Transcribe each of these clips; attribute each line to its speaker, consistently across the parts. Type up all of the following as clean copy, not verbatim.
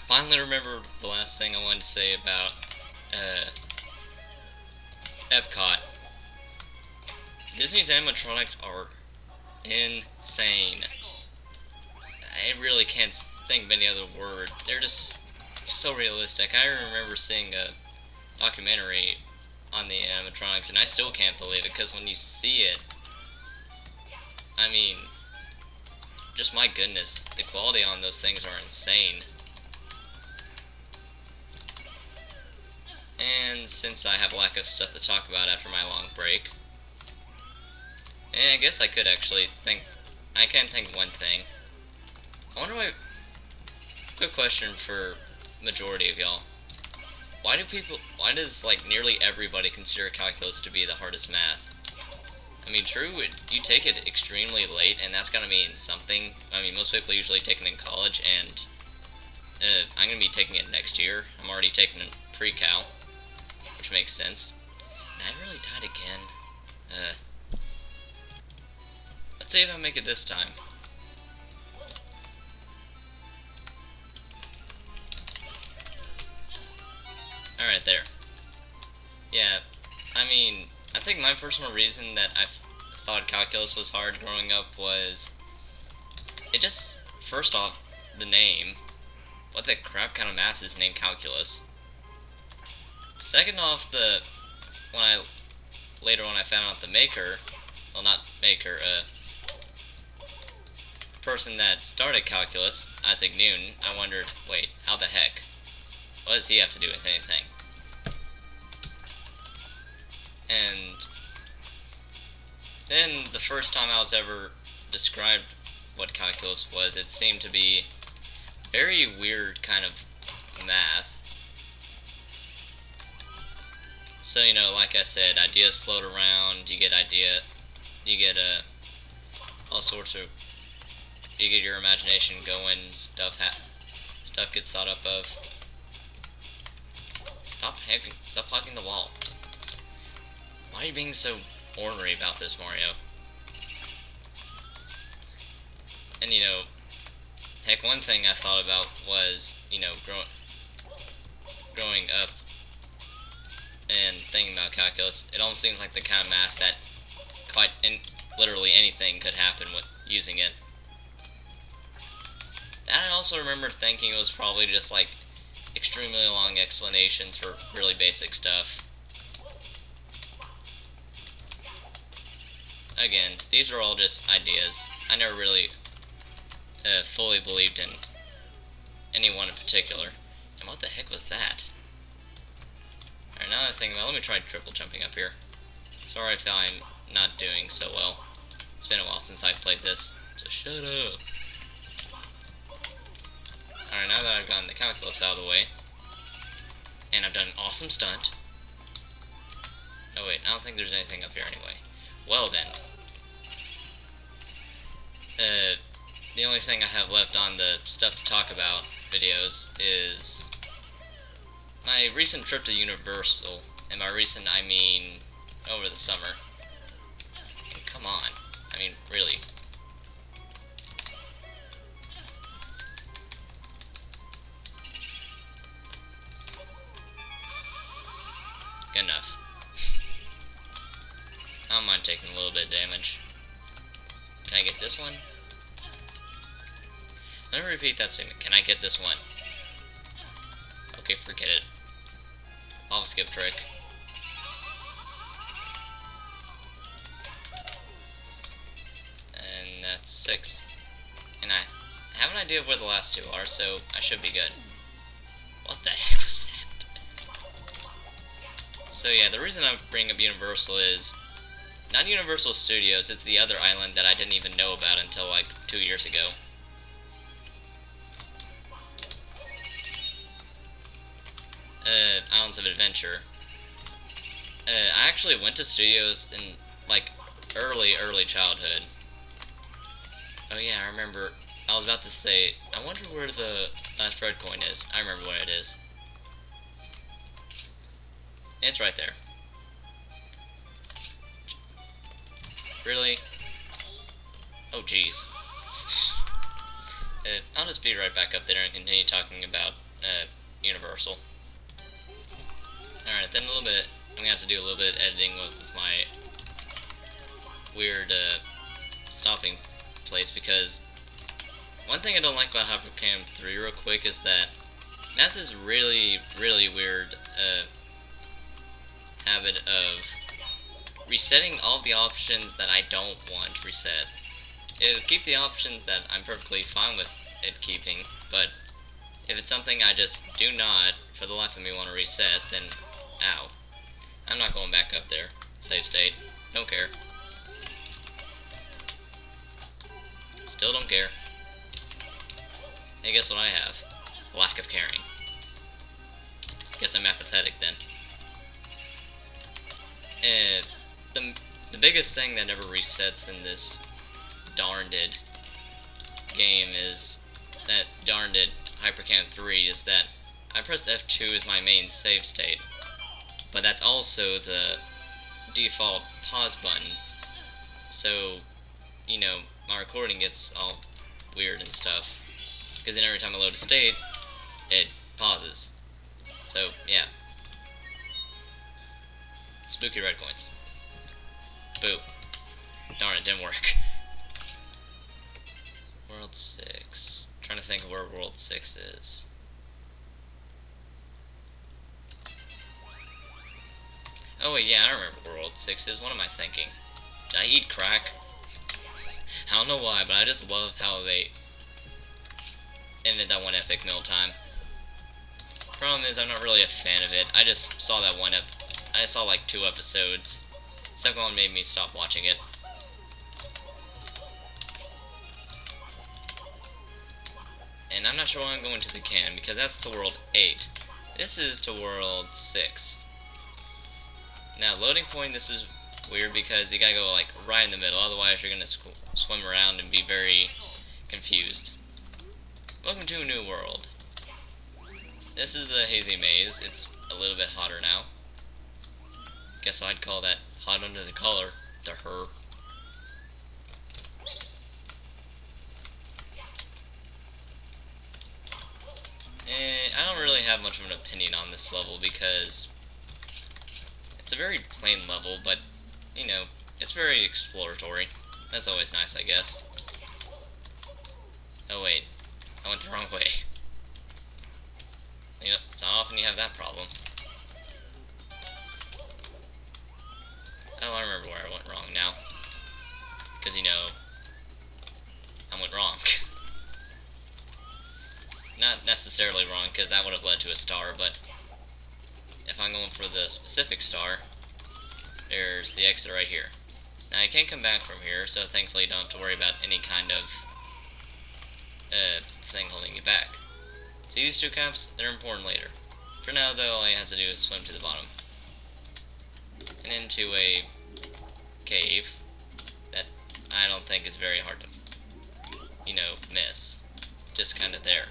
Speaker 1: finally remembered the last thing I wanted to say about uh, Epcot. Disney's animatronics are insane. I really can't think of any other word. They're just so realistic. I remember seeing a documentary on the animatronics, and I still can't believe it because when you see it, I mean, just my goodness, the quality on those things are insane. And since I have a lack of stuff to talk about after my long break, I guess I could actually think. I can think of one thing. I wonder why. Quick question for majority of y'all. Why do people? Why does like nearly everybody consider calculus to be the hardest math? I mean, true, you take it extremely late, and that's gonna mean something. I mean, most people usually take it in college, and I'm gonna be taking it next year. I'm already taking it pre-cal, which makes sense. And I really died again. Let's see if I make it this time. Alright, there. Yeah, I mean, I think my personal reason that I thought calculus was hard growing up was it just, first off, the name. What the crap kind of math is named calculus? Second off, later when I found out the maker, well, not maker, person that started calculus, Isaac Newton, I wondered, wait, how the heck? What does he have to do with anything? And then the first time I was ever described what calculus was, it seemed to be very weird kind of math. So, you know, like I said, ideas float around, you get all sorts of, you get your imagination going, stuff gets thought up of. Stop hugging the wall. Why are you being so ornery about this, Mario? And you know, heck, one thing I thought about was, you know, growing up and thinking about calculus, it almost seems like the kind of math that literally anything could happen with using it. And I also remember thinking it was probably just like extremely long explanations for really basic stuff. Again, these are all just ideas. I never really fully believed in any one in particular. And what the heck was that? Alright, now that I think about it, let me try triple jumping up here. Sorry if I'm not doing so well. It's been a while since I've played this, so shut up. Alright, now that I've gotten the calculus out of the way, and I've done an awesome stunt. Oh wait, I don't think there's anything up here anyway. Well then. The only thing I have left on the stuff to talk about videos is my recent trip to Universal. And by recent, I mean over the summer. And come on. I mean, really. Good enough. I don't mind taking a little bit of damage. Can I get this one? Let me repeat that statement. Can I get this one? Okay, forget it. I'll skip trick. And that's 6. And I have an idea of where the last 2 are, so I should be good. What the heck was that? So yeah, the reason I bring up Universal is not Universal Studios, it's the other island that I didn't even know about until like 2 years ago. Islands of Adventure. I actually went to studios in like early childhood. Oh yeah, I remember. I was about to say, I wonder where the last red coin is. I remember where it is. It's right there. Really? Oh jeez. I'll just be right back up there and continue talking about Universal. Alright, then a little bit, I'm gonna have to do a little bit of editing with my weird stopping place, because one thing I don't like about Hypercam 3 real quick is that it has this really, really weird habit of resetting all the options that I don't want reset. It'll keep the options that I'm perfectly fine with it keeping, but if it's something I just do not, for the life of me, want to reset, then ow. I'm not going back up there. Save state. Don't care. Still don't care. Hey, guess what I have? Lack of caring. Guess I'm apathetic then. The biggest thing that never resets in this darnded game is that darnded Hypercam 3 is that I pressed F2 as my main save state, but that's also the default pause button, so, you know, my recording gets all weird and stuff, because then every time I load a state, it pauses. So, yeah. Spooky red coins. Boo. Darn, it didn't work. World 6. Trying to think of where World 6 is. Oh wait, yeah, I remember where World 6 is. What am I thinking? Did I eat crack? I don't know why, but I just love how they ended that one epic meal time. Problem is, I'm not really a fan of it. I just saw that one I saw like 2 episodes. Second one made me stop watching it. And I'm not sure why I'm going to the can, because that's to World 8. This is to World 6. Now, loading point, this is weird because you gotta go like right in the middle, otherwise you're gonna swim around and be very confused. Welcome to a new world. This is the Hazy Maze. It's a little bit hotter now. Guess I'd call that hot under the collar to her. I don't really have much of an opinion on this level because it's a very plain level, but, you know, it's very exploratory. That's always nice, I guess. Oh wait, I went the wrong way. You know, it's not often you have that problem. Oh, I remember where I went wrong now. Because, you know, I went wrong. Not necessarily wrong, because that would have led to a star, but if I'm going for the specific star, there's the exit right here. Now, you can't come back from here, so thankfully you don't have to worry about any kind of thing holding you back. So these 2 caps, they're important later. For now, though, all you have to do is swim to the bottom. And into a cave that I don't think is very hard to, you know, miss. Just kind of there.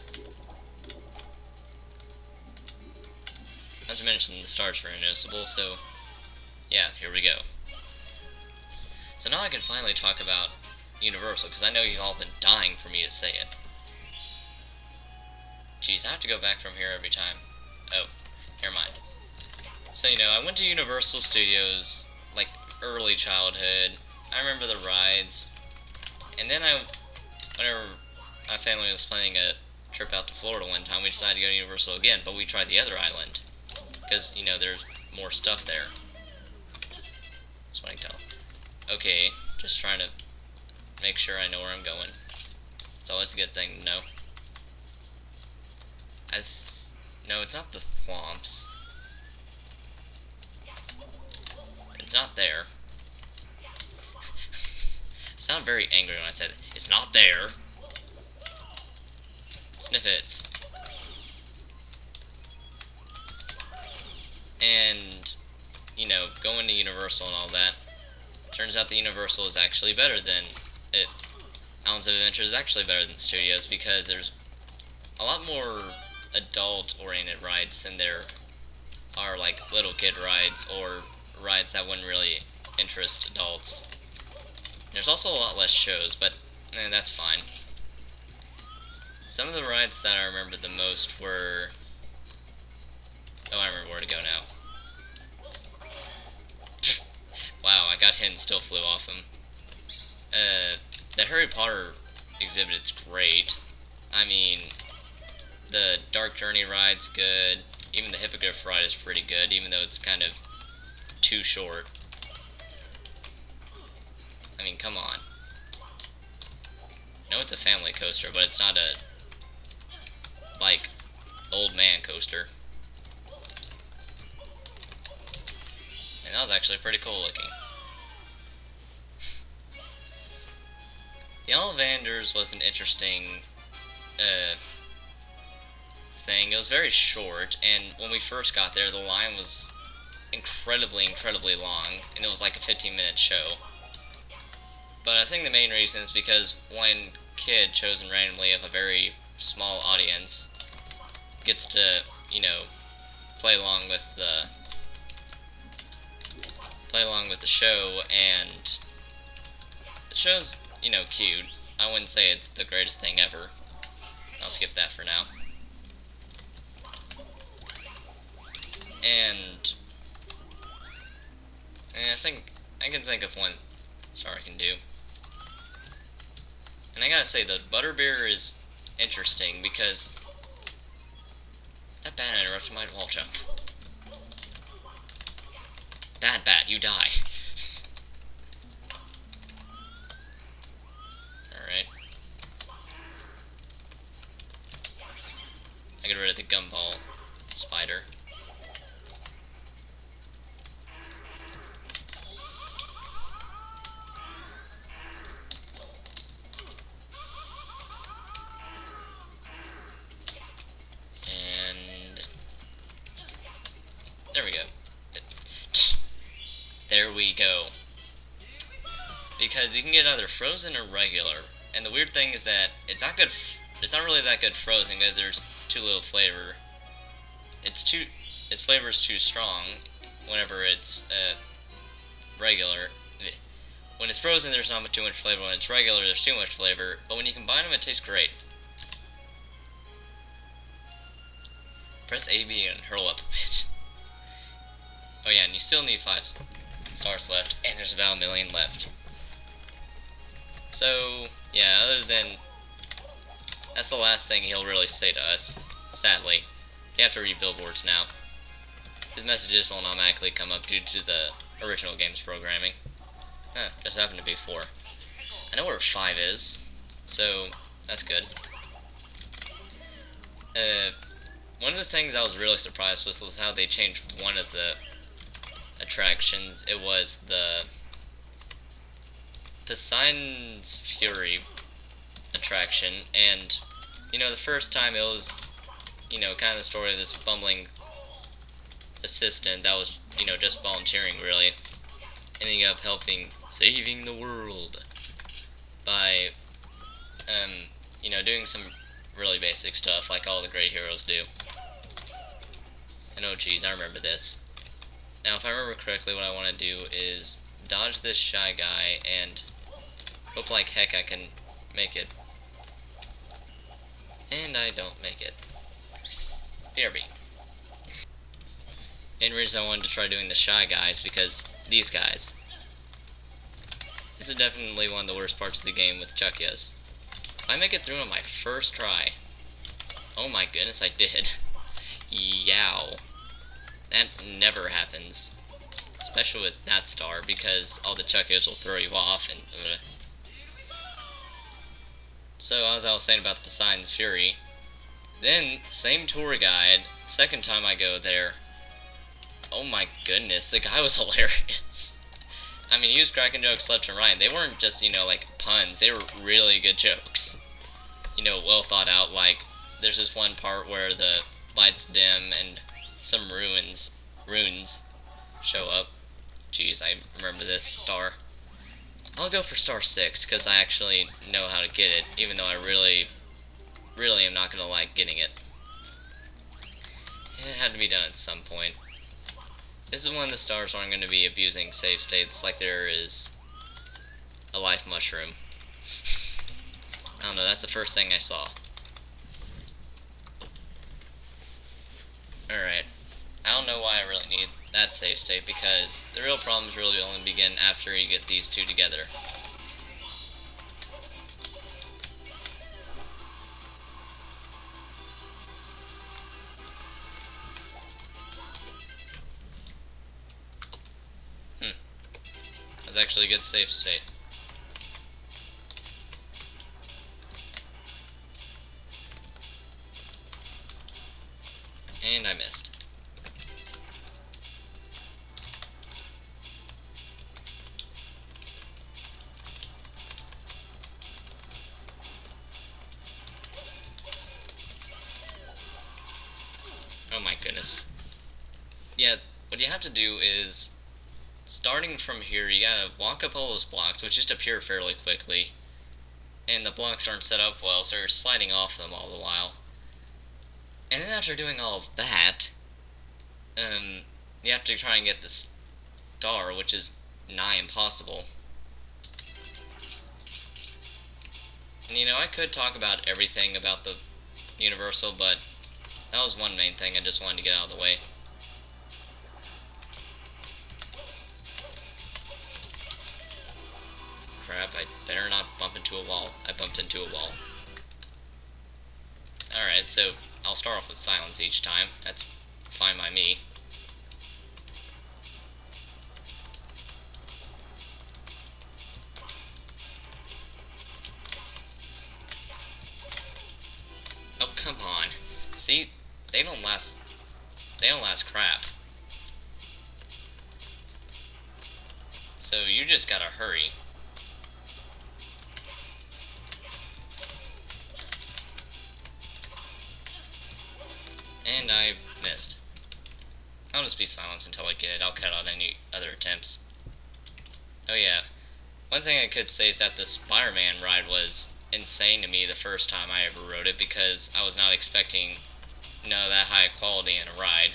Speaker 1: Not to mention the stars are noticeable, so yeah, here we go. So now I can finally talk about Universal, because I know you've all been dying for me to say it. Jeez, I have to go back from here every time. Oh, never mind. So, you know, I went to Universal Studios, like, early childhood. I remember the rides. And then whenever my family was planning a trip out to Florida one time, we decided to go to Universal again, but we tried the other island. Because, you know, there's more stuff there. Sweating tunnel. Okay, just trying to make sure I know where I'm going. It's always a good thing to know. No, it's not the swamps. It's not there. I sounded very angry when I said, it's not there. Sniff it. And, you know, going to Universal and all that, turns out the Universal is actually better than it. Islands of Adventure is actually better than Studios because there's a lot more adult-oriented rides than there are, like, little kid rides or rides that wouldn't really interest adults. There's also a lot less shows, but that's fine. Some of the rides that I remember the most were Oh, I remember where to go now. Wow, I got hit and still flew off him. The Harry Potter exhibit's great. I mean, the Dark Journey ride's good. Even the Hippogriff ride is pretty good, even though it's kind of too short. I mean, come on. I know it's a family coaster, but it's not a, like, old man coaster. And that was actually pretty cool looking. The Ollivanders was an interesting thing. It was very short, and when we first got there, the line was incredibly long, and it was like a 15-minute show. But I think the main reason is because one kid chosen randomly of a very small audience gets to, you know, play along with the show, and the show's, you know, cute. I wouldn't say it's the greatest thing ever. I'll skip that for now. And I think I can think of one star I can do. And I gotta say, the butterbeer is interesting because that bat interrupted my wall jump. Bad bat, you die. Alright. I get rid of the gumball spider. There we go. There we go. Because you can get either frozen or regular, and the weird thing is that it's not good. It's not really that good frozen because there's too little flavor. Its flavor is too strong. Whenever it's regular, when it's frozen, there's not too much flavor. When it's regular, there's too much flavor. But when you combine them, it tastes great. Press AB and hurl up a bit. Oh yeah, and you still need 5 stars left, and there's about 1 million left. So, yeah, other than... that's the last thing he'll really say to us, sadly. You have to read billboards now. His messages won't automatically come up due to the original game's programming. Huh, just happened to be 4. I know where 5 is, so that's good. One of the things I was really surprised with was how they changed one of the attractions. It was the Poseidon's Fury attraction, and you know, the first time it was, you know, kind of the story of this bumbling assistant that was, you know, just volunteering really, ending up saving the world by you know, doing some really basic stuff like all the great heroes do. And oh geez, I remember this. Now, if I remember correctly, what I want to do is dodge this shy guy and hope like heck I can make it. And I don't make it. BRB. And the reason I wanted to try doing the shy guy is because these guys. This is definitely one of the worst parts of the game with Chuckyas. If I make it through on my first try, oh my goodness, I did. Yow. That never happens. Especially with that star, because all the Chuckyas will throw you off and... So, as I was saying about the Poseidon's Fury, then, same tour guide, second time I go there, oh my goodness, the guy was hilarious. I mean, he was cracking jokes left and right. They weren't just, you know, like, puns. They were really good jokes. You know, well thought out, like, there's this one part where the lights dim and some runes show up. Jeez, I remember this star. I'll go for star 6, because I actually know how to get it, even though I really am not going to like getting it. It had to be done at some point. This is one of the stars where I'm going to be abusing save states like there is a life mushroom. I don't know, that's the first thing I saw. Alright. I need that save state, because the real problems really only begin after you get these two together. That's actually a good save state. And I missed. Oh my goodness. Yeah, what you have to do is, starting from here, you gotta walk up all those blocks, which just appear fairly quickly, and the blocks aren't set up well, so you're sliding off them all the while. And then after doing all of that, you have to try and get the star, which is nigh impossible. And you know, I could talk about everything about the Universal, but that was one main thing I just wanted to get out of the way. Crap, I better not bump into a wall. I bumped into a wall. Alright, so I'll start off with silence each time. That's fine by me. Oh, come on. See, they don't last crap. So you just gotta hurry. And I missed. I'll just be silent until I get it. I'll cut out any other attempts. Oh yeah, one thing I could say is that the Spider-Man ride was insane to me the first time I ever rode it, because I was not expecting, that high quality in a ride.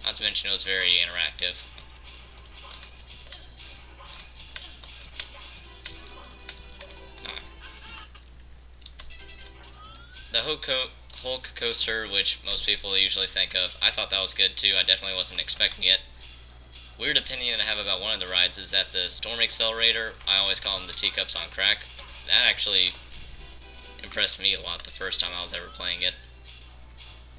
Speaker 1: Not to mention it was very interactive. The Hulk coaster, which most people usually think of, I thought that was good too. I definitely wasn't expecting it. Weird opinion I have about one of the rides is that the Storm Accelerator, I always call them the teacups on crack, that actually impressed me a lot the first time I was ever playing it.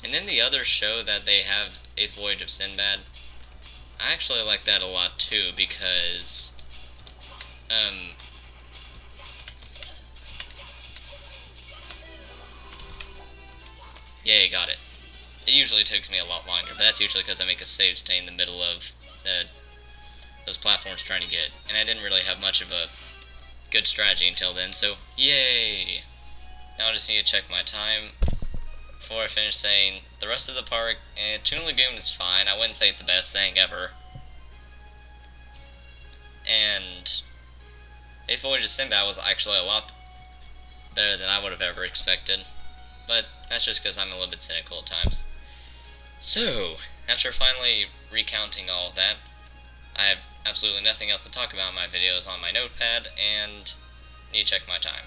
Speaker 1: And then the other show that they have, 8th Voyage of Sinbad, I actually like that a lot too, because yeah, you got it. It usually takes me a lot longer, but that's usually because I make a save stay in the middle of those platforms trying to get it. And I didn't really have much of a good strategy until then, so yay! Now I just need to check my time before I finish saying the rest of the park. And Toon Lagoon is fine. I wouldn't say it's the best thing ever. And 8th Voyage of Sinbad was actually a lot better than I would have ever expected. But that's just because I'm a little bit cynical at times. So, after finally recounting all of that, I have absolutely nothing else to talk about in my videos on my notepad, and need to check my time.